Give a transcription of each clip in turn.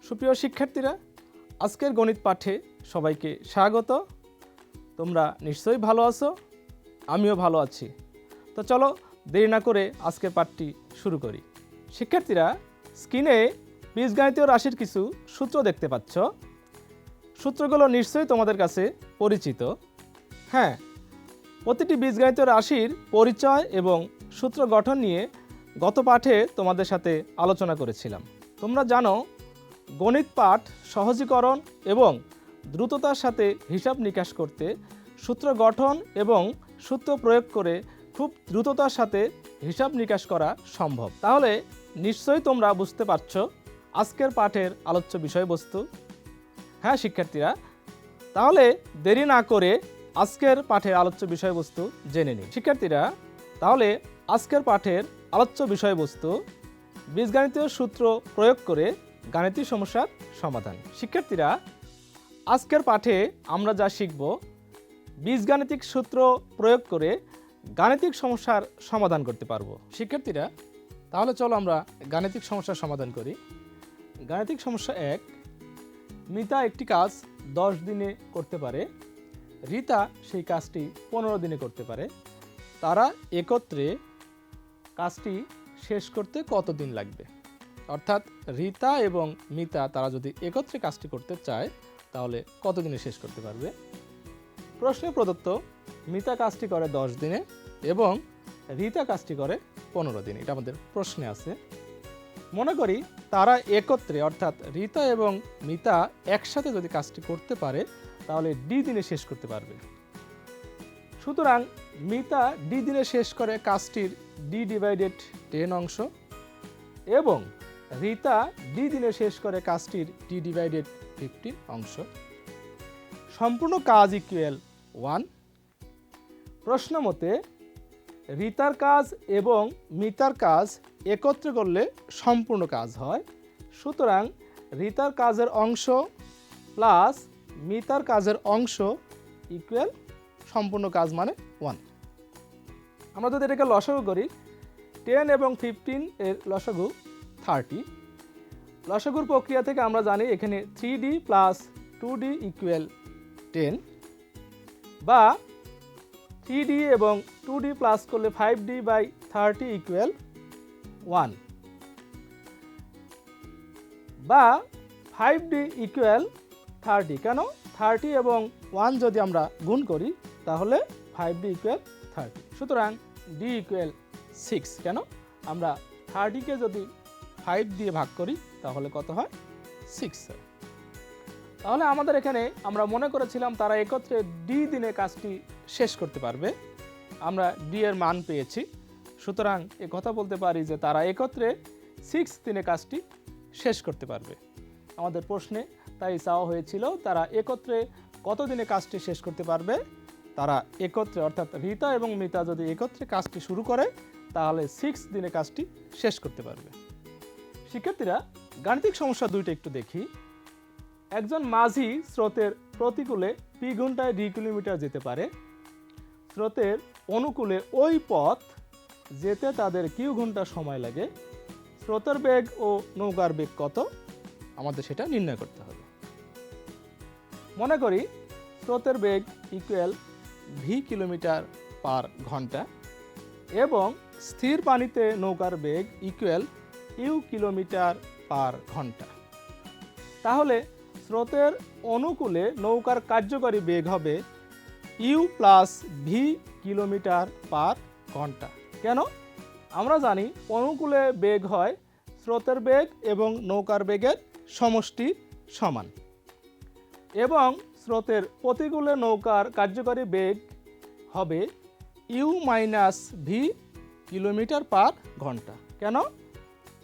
সুপ্রিয় শিক্ষার্থীরা, আজকের গণিত পাঠে সবাইকে স্বাগত। তোমরা নিশ্চয়ই ভালো আছো, আমিও ভালো আছি। তো চলো দেরি না করে আজকের পাঠটি শুরু করি। শিক্ষার্থীরা, স্ক্রিনে বীজগণিতীয় রাশির কিছু সূত্র দেখতে পাচ্ছ। সূত্রগুলো নিশ্চয়ই তোমাদের কাছে পরিচিত। হ্যাঁ, প্রতিটি বীজগণিতীয় রাশির পরিচয় এবং সূত্র গঠন নিয়ে গত পাঠে তোমাদের সাথে আলোচনা করেছিলাম। তোমরা জানো, গণিত পাঠ সহজীকরণ এবং দ্রুততার সাথে হিসাব নিকাশ করতে সূত্র গঠন এবং সূত্র প্রয়োগ করে খুব দ্রুততার সাথে হিসাব নিকাশ করা সম্ভব। তাহলে নিশ্চয়ই তোমরা বুঝতে পারছো আজকের পাঠের আলোচ্য বিষয়বস্তু। হ্যাঁ শিক্ষার্থীরা, তাহলে দেরি না করে আজকের পাঠের আলোচ্য বিষয়বস্তু জেনে নিই। শিক্ষার্থীরা, তাহলে আজকের পাঠের আলোচ্য বিষয়বস্তু বীজগণিতীয় সূত্র প্রয়োগ করে গাণিতিক সমস্যার সমাধান। শিক্ষার্থীরা, আজকের পাঠে আমরা যা শিখব বীজগাণিতিক সূত্র প্রয়োগ করে গাণিতিক সমস্যার সমাধান করতে পারবো। শিক্ষার্থীরা, তাহলে চলো আমরা গাণিতিক সমস্যার সমাধান করি। গাণিতিক সমস্যা 1, মিতা একটি কাজ 10 দিনে করতে পারে, রিতা সেই কাজটি 15 দিনে করতে পারে। তারা একত্রে কাজটি শেষ করতে কত দিন লাগবে? অর্থাৎ রিতা এবং মিতা তারা যদি একত্রে কাজটি করতে চায় তাহলে কত দিনে শেষ করতে পারবে? প্রশ্নে প্রদত্ত মিতা কাজটি করে 10 দিনে এবং রিতা কাজটি করে 15 দিনে, এটা আমাদের প্রশ্নে আছে। মনে করি তারা একত্রে অর্থাৎ রিতা এবং মিতা একসাথে যদি কাজটি করতে পারে তাহলে ডি দিনে শেষ করতে পারবে। সুতরাং মিতা ডি দিনে শেষ করে কাজটির d/10 অংশ এবং রিতা ডি দিনে শেষ করে কাজটির d/15 অংশ। সম্পূর্ণ কাজ ইকুয়াল 1। প্রশ্ন মতে রিতার কাজ এবং মিতার কাজ একত্রে করলে সম্পূর্ণ কাজ হয়। সুতরাং রিতার কাজের অংশ প্লাস মিতার কাজের অংশ ইকুয়াল সম্পূর্ণ কাজ মানে 1। আমরা যদি এটাকে লসাগু করি, 10 এবং 15 এর লসাগু 30। লসাগুর প্রক্রিয়া থেকে আমরা জানি এখানে 3d প্লাস 2d ইকুয়াল 10, বা 3d এবং 2d প্লাস করলে 5d/30 ইকুয়াল 1, বা 5d ইকুয়াল 30। কেন? 30 এবং 1 যদি আমরা গুণ করি তাহলে 5d ইকুয়াল 30। সুতরাং d ইকুয়াল 6। কেন? আমরা 30কে যদি 5 দিয়ে ভাগ করি তাহলে কত হয়? 6 হয়। তাহলে আমাদের এখানে আমরা মনে করেছিলাম তারা একত্রে ডি দিনে কাজটি শেষ করতে পারবে। আমরা ডি এর মান পেয়েছি, সুতরাং এ কথা বলতে পারি যে তারা একত্রে 6 দিনে কাজটি শেষ করতে পারবে। আমাদের প্রশ্নে তাই চাওয়া হয়েছিল তারা একত্রে কত দিনে কাজটি শেষ করতে পারবে। তারা একত্রে অর্থাৎ রিতা এবং মিতা যদি একত্রে কাজটি শুরু করে তাহলে 6 দিনে কাজটি শেষ করতে পারবে। শিক্ষার্থীরা, গাণিতিক সমস্যা 2টা একটু দেখি। একজন মাঝি স্রোতের প্রতিকূলে পি ঘন্টায় d কিলোমিটার যেতে পারে। স্রোতের অনুকূলে ওই পথ যেতে তাদের কিউ ঘন্টা সময় লাগে। স্রোতের বেগ ও নৌকার বেগ কত? আমাদের সেটা নির্ণয় করতে হবে। মনে করি স্রোতের বেগ ইকুয়াল ভি কিলোমিটার পার ঘন্টা এবং স্থির পানিতে নৌকার বেগ ইকুয়াল ইউ কিলোমিটার পার ঘন্টা। তাহলে স্রোতের অনুকূলে নৌকার কার্যকরী বেগ হবে U plus V kilometre per ঘন্টা। কেন? আমরা জানি অনুকূলে বেগ হয় স্রোতের বেগ এবং নৌকার বেগের সমষ্টি সমান, এবং স্রোতের প্রতিকূলে নৌকার কার্যকরী বেগ হবে U minus V kilometre per ঘন্টা। কেন?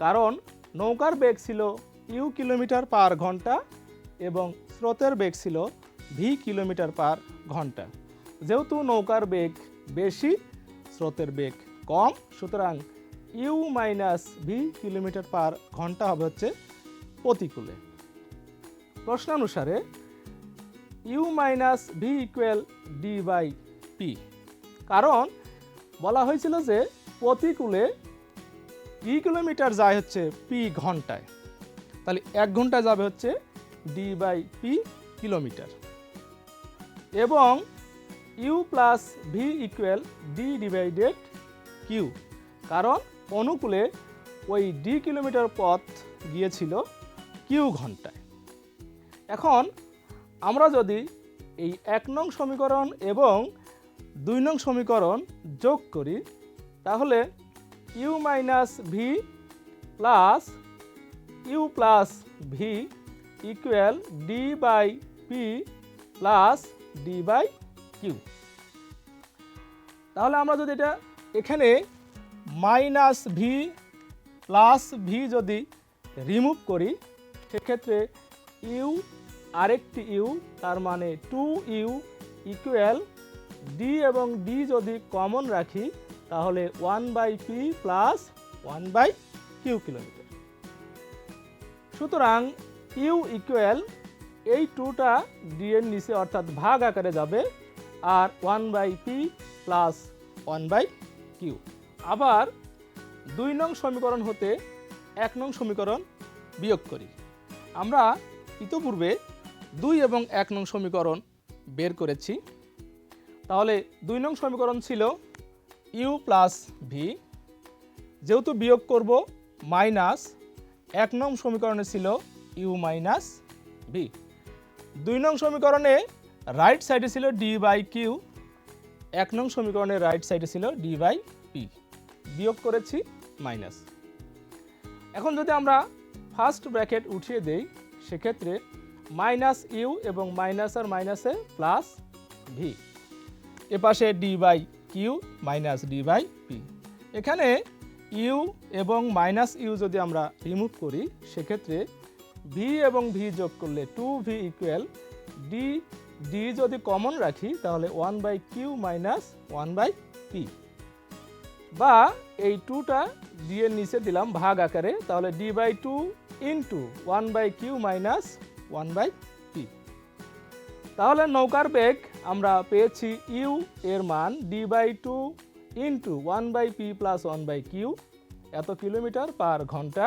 কারণ নৌকার বেগ ছিল ইউ কিলোমিটার পার ঘন্টা এবং স্রোতের বেগ ছিল ভি কিলোমিটার পার ঘন্টা। যেহেতু নৌকার বেগ বেশি, স্রোতের বেগ কম, সুতরাং u minus V kilometre per ঘন্টা হবে হচ্ছে প্রতিকূলে। প্রশ্নানুসারে u minus v equal d/p, কারণ বলা হয়েছিল যে প্রতিকূলে ই কিলোমিটার যায় হচ্ছে পি ঘন্টায়। তাহলে 1 ঘন্টা যাবে হচ্ছে d/p কিলোমিটার, এবং u plus v equal d divided q, কারণ অনুকূলে ওই d কিলোমিটার পথ গিয়েছিল q ঘন্টায়। এখন আমরা যদি এই 1 নং সমীকরণ এবং 2 নং সমীকরণ যোগ করি, তাহলে u minus V plus u plus V equal d/p plus d/q। তাহলে আমরা যদি এটা এখানে মাইনাস ভি প্লাস ভি যদি রিমুভ করি, সেক্ষেত্রে ইউ আরেকটি ইউ, তার মানে 2u ইকুয়াল ডি, এবং ডি যদি কমন রাখি তাহলে 1/p প্লাস 1/q কিলোমিটার। সুতরাং ইউ ইকুয়াল এই 2টা ডি এর নিচে অর্থাৎ ভাগ আকারে যাবে, আর 1/p প্লাস 1/q। আবার 2 নং সমীকরণ হতে 1 নং সমীকরণ বিয়োগ করি। আমরা ইতিপূর্বে 2 এবং 1 নং সমীকরণ বের করেছি। তাহলে 2 নং সমীকরণ ছিল u প্লাস ভি, যেহেতু বিয়োগ করব মাইনাস 1 নং সমীকরণে ছিল u মাইনাস ভি। 2 নং সমীকরণে রাইট সাইডে ছিল d/q, 1 নং সমীকরণের রাইট সাইডে ছিল d/p, বিয়োগ করেছি মাইনাস। এখন যদি আমরা ফার্স্ট ব্র্যাকেট উঠিয়ে দেই, সেক্ষেত্রে মাইনাস ইউ এবং মাইনাস আর মাইনাসে প্লাস ভি, এপাশে d/q মাইনাস d/p। এখানে ইউ এবং মাইনাস ইউ যদি আমরা রিমুভ করি, সেক্ষেত্রে ভি এবং ভি যোগ করলে 2v ইকুয়াল ডি, ডি যদি কমন রাখি তাহলে 1/q মাইনাস 1/p, বা এই 2টা ডি এর নিচে দিলাম ভাগ আকারে, তাহলে d/2 into 1/q minus 1/p। তাহলে নৌকার বেগ আমরা পেয়েছি ইউ এর মান d/2 into 1/p plus 1/q, এত কিলোমিটার পার ঘন্টা,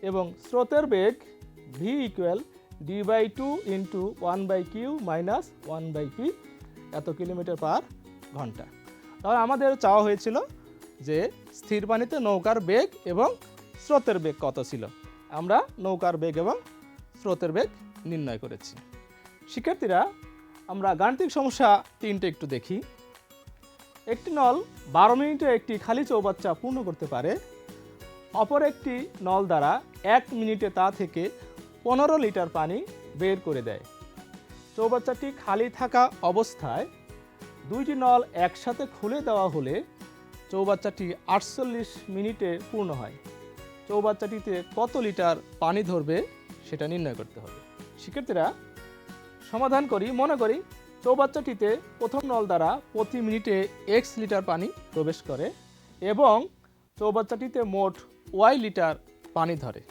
এবং স্রোতের বেগ v equal d/2 into 1/q minus 1/p, এত কিলোমিটার পার ঘন্টা। তাহলে আমাদের চাওয়া হয়েছিল যে স্থির পানিতে নৌকার বেগ এবং স্রোতের বেগ কত ছিল। আমরা নৌকার বেগ এবং স্রোতের বেগ নির্ণয় করেছি। শিক্ষার্থীরা, আমরা গাণিতিক সমস্যা 3টে একটু দেখি। একটি নল 12 মিনিটে একটি খালি চৌবাচ্চা পূর্ণ করতে পারে। অপর একটি নল দ্বারা 1 মিনিটে তা থেকে 15 লিটার পানি বের করে দেয়। চৌবাচ্চাটি খালি থাকা অবস্থায় 2টি নল একসাথে খুলে দেওয়া হলে চৌবাচ্চাটি 48 মিনিটে পূর্ণ হয়। চৌবাচ্চাটিতে কত লিটার পানি ধরবে সেটা নির্ণয় করতে হবে। শিক্ষার্থীরা, সমাধান করি। মনে করি চৌবাচ্চাটিতে প্রথম নল দ্বারা প্রতি মিনিটে x লিটার পানি প্রবেশ করে এবং চৌবাচ্চাটিতে মোট y লিটার পানি ধরে।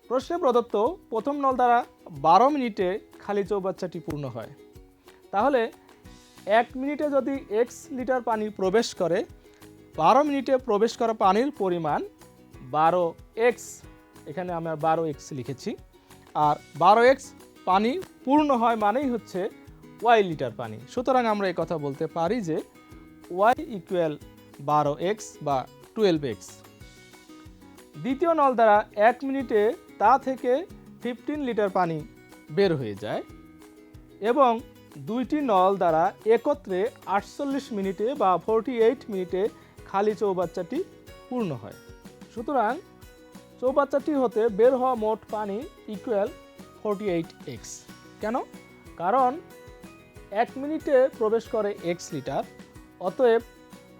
প্রশ্নে প্রদত্ত প্রথম নল দ্বারা 12 মিনিটে খালি চৌবাচ্চাটি পূর্ণ হয়। তাহলে 1 মিনিটে যদি x লিটার পানি প্রবেশ করে, 12 মিনিটে প্রবেশ করা পানির পরিমাণ 12x, এখানে আমরা 12x লিখেছি। আর 12x পানি পূর্ণ হয় মানেই হচ্ছে y লিটার পানি। সুতরাং আমরা এই কথা বলতে পারি যে y ইকুয়াল 12x বা 12x। দ্বিতীয় নল দ্বারা 1 মিনিটে তা থেকে 15 লিটার পানি বের হয়ে যায় এবং 2টি নল দ্বারা একত্রে 48 মিনিটে বা 48 মিনিটে খালি চৌবাচ্চাটি পূর্ণ হয়। সুতরাং চৌবাচ্চাটি হতে বের হওয়া মোট পানি ইকুয়াল 48x। কেন? কারণ 1 মিনিটে প্রবেশ করে x লিটার, অতএব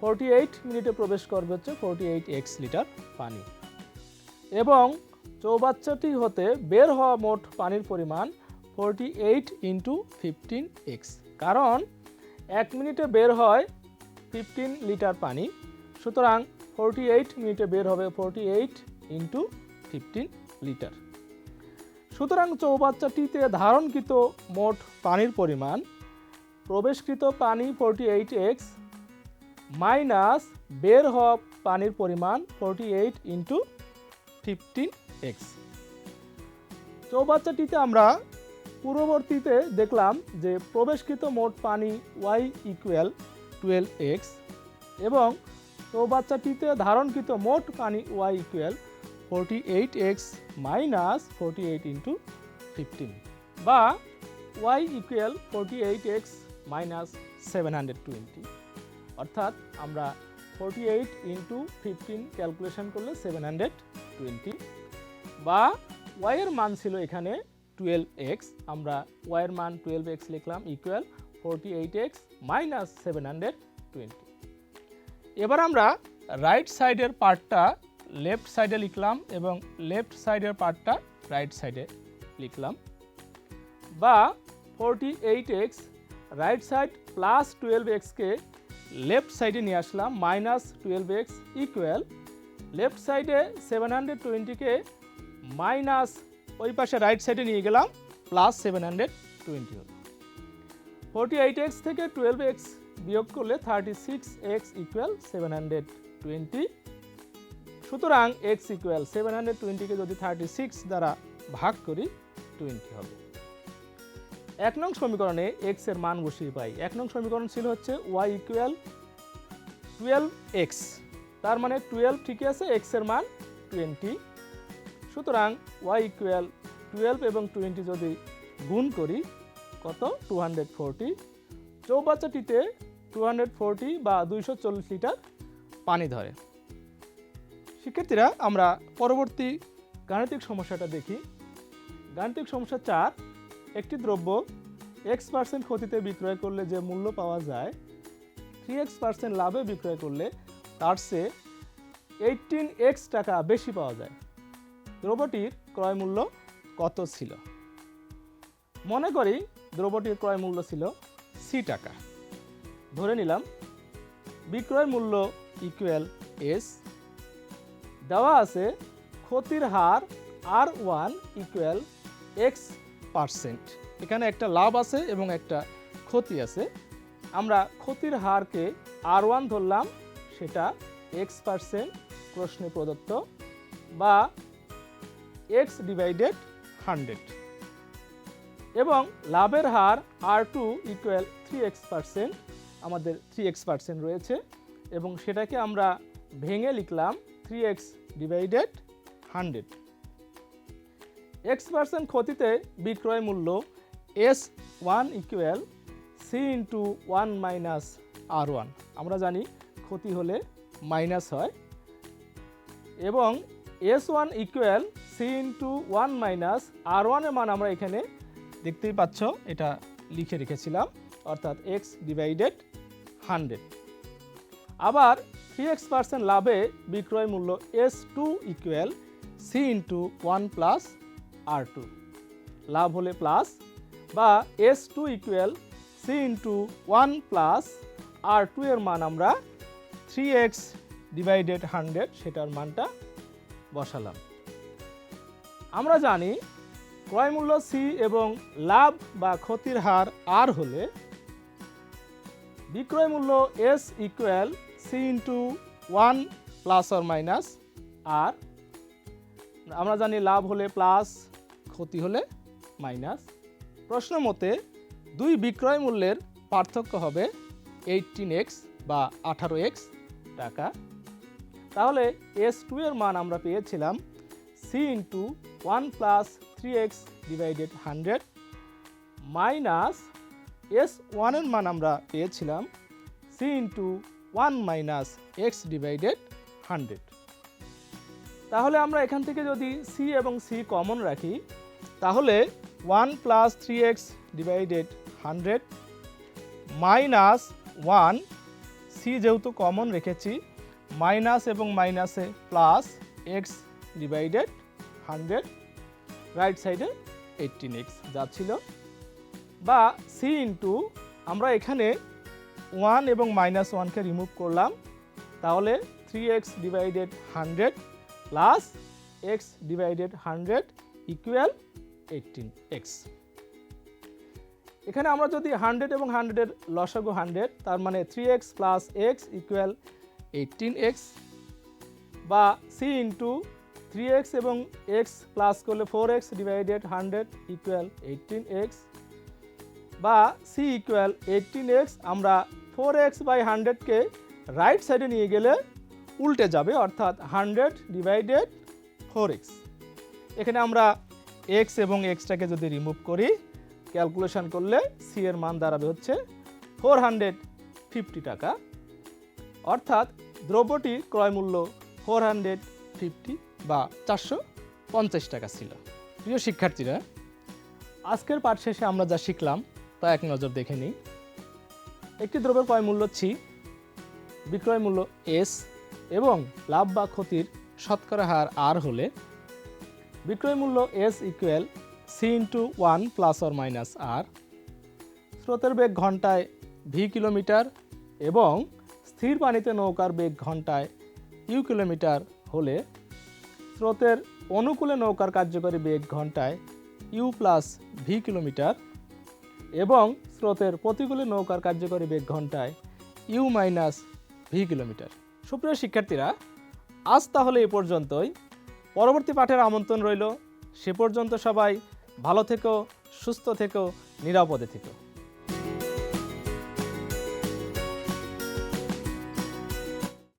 48 মিনিটে প্রবেশ করবে হচ্ছে 48x লিটার পানি, এবং চৌবাচ্চাটি হতে বের হওয়া মোট পানির পরিমাণ 48 ইন্টু 15x। কারণ 1 মিনিটে বের হয় 15 লিটার পানি, সুতরাং 48 মিনিটে বের হবে 48 ইন্টু 15 লিটার। সুতরাং চৌবাচ্চাটিতে ধারণকৃত মোট পানির পরিমাণ প্রবেশকৃত পানি 48x মাইনাস বের হওয়া পানির পরিমাণ 48 ইন্টু 15x। চৌবাচ্চাটিতে আমরা পূর্ববর্তীতে দেখলাম যে প্রবেশকৃত মোট পানি y ইকুয়াল 12x এবং চৌবাচ্চাটিতে ধারণকৃত মোট পানি y equal 48x minus 48 into 15 বা y ইকুয়াল 48x মাইনাস 720, অর্থাৎ আমরা 48 ইন্টু 15 ক্যালকুলেশন করলে 720 বা y এর মান ছিল এখানে 12x, আমরা y এর মান 12x লিখলাম ইকুয়াল 48x মাইনাস 720। এবার আমরা রাইট সাইডের পার্টটা লেফট সাইডে লিখলাম এবং লেফট সাইডের পার্টটা রাইট সাইডে লিখলাম বা 48x right side plus 12x কে লেফট সাইডে নিয়ে আসলাম মাইনাস 12x ইকুয়াল লেফট সাইডে 720 কে মাইনাস ওই পাশে রাইট সাইডে নিয়ে গেলাম প্লাস 720 হলো। 48x থেকে 12x বিয়োগ করলে 36x ইকুয়াল 720। সুতরাং x ইকুয়াল 720 কে যদি 36 দ্বারা ভাগ করি 20 হবে। 1 নং সমীকরণে x এর মান বসিয়ে পাই। 1 নং সমীকরণ ছিল হচ্ছে y ইকুয়াল 12x, তার মানে 12 ঠিকই আছে, x এর মান 20। সুতরাং y ইকুয়াল 12 এবং 20 যদি গুণ করি কত 240। চৌবাচ্চাটিতে 240 বা 240 লিটার পানি ধরে। শিক্ষার্থীরা আমরা পরবর্তী গাণিতিক সমস্যাটা দেখি। গাণিতিক সমস্যা 4, একটি দ্রব্য x% ক্ষতিতে বিক্রয় করলে যে মূল্য পাওয়া যায় 3x% লাভে বিক্রয় করলে তার চেয়ে 18x টাকা বেশি পাওয়া যায়। দ্রব্যটির ক্রয় মূল্য কত ছিল? মনে করি দ্রব্যটির ক্রয় মূল্য ছিল c টাকা। ধরে নিলাম বিক্রয় মূল্য ইকুয়াল s, দেওয়া আছে ক্ষতির হার R1 ইকুয়াল x%। এখানে একটা লাভ আছে এবং একটা ক্ষতি আছে। আমরা ক্ষতির হারকে R1 ধরলাম, সেটা x% প্রশ্নে প্রদত্ত বা x ডিভাইডেড 100 এবং লাভের হার R2 ইকুয়াল 3x%, আমাদের 3x% রয়েছে এবং সেটাকে আমরা ভেঙে লিখলাম 3x ডিভাইডেড 100। x% ক্ষতিতে বিক্রয় মূল্য S1 equal C into 1 minus R1। আমরা জানি ক্ষতি হলে মাইনাস হয় এবং S1 equal C into 1 minus R1 এর মান আমরা এখানে দেখতেই পাচ্ছ, এটা লিখে রেখেছিলাম, অর্থাৎ x ডিভাইডেড 100। আবার 3x% লাভে বিক্রয় মূল্য S2 equal C into 1 plus R2। লাভ হলে প্লাস বা S2 equal C into 1 plus R2 এর মান আমরা 3x ডিভাইডেড 100 সেটার মানটা বসালাম। আমরা জানি ক্রয় মূল্য C এবং লাভ বা ক্ষতির হার R হলে বিক্রয় মূল্য S equal C into 1 plus or minus R। আমরা জানি লাভ হলে প্লাস, ক্ষতি হলে মাইনাস। প্রশ্ন মতে দুই বিক্রয় মূল্যের পার্থক্য হবে 18x বা 18x টাকা। তাহলে S2 এর মান আমরা পেয়েছিলাম C into 1 plus 3x divided 100 minus S1 এর মান আমরা পেয়েছিলাম C into 1 minus x divided 100। তাহলে আমরা এখান থেকে যদি C এবং C কমন রাখি তাহলে 1 plus 3x divided 100 minus 1, C যেহেতু কমন রেখেছি মাইনাস এবং মাইনাসে প্লাস x ডিভাইডেড 100, রাইট সাইডে 18x যাচ্ছিল বা C ইন্টু আমরা এখানে 1 এবং মাইনাস 1কে রিমুভ করলাম, তাহলে 3x divided 100 plus x divided 100 equal 18x। এখানে আমরা যদি 100 এবং 100 এর লসাগু 100, তার মানে 3x plus x equal 18x বা C ইন্টু 3x এবং x প্লাস করলে 4x ডিভাইডেড 100 ইকুয়াল 18x, বা c ইকুয়াল 18x। আমরা 4x বাই 100কে রাইট সাইডে নিয়ে গেলে উল্টে যাবে, অর্থাৎ 100 ডিভাইডেড 4x। এখানে আমরা x এবং xটাকে যদি রিমুভ করি, ক্যালকুলেশন করলে c এর মান দাঁড়াবে হচ্ছে 450 টাকা, অর্থাৎ দ্রব্যটি ক্রয় মূল্য 450 বা 450 টাকা ছিল। প্রিয় শিক্ষার্থীরা, আজকের পাঠ শেষে আমরা যা শিখলাম তা এক নজর দেখে নিই। একটি দ্রব্যের ক্রয় মূল্য c, বিক্রয় মূল্য s এবং লাভ বা ক্ষতির শতকরা হার r হলে বিক্রয় মূল্য s equal c into 1 plus or minus r, স্রোতের বেগ ঘন্টায় v কিলোমিটার এবং স্থির পানিতে নৌকার বেগ ঘন্টায় u কিলোমিটার হলে স্রোতের অনুকূলে নৌকার কার্যকরী বেগ ঘন্টায় u প্লাস v কিলোমিটার এবং স্রোতের প্রতিকূলে নৌকার কার্যকরী বেগ ঘন্টায় u মাইনাস v কিলোমিটার। সুপ্রিয় শিক্ষার্থীরা, আজ তাহলে এ পর্যন্তই। পরবর্তী পাঠের আমন্ত্রণ রইল। সে পর্যন্ত সবাই ভালো থেকো, সুস্থ থেকো, নিরাপদে থেকো।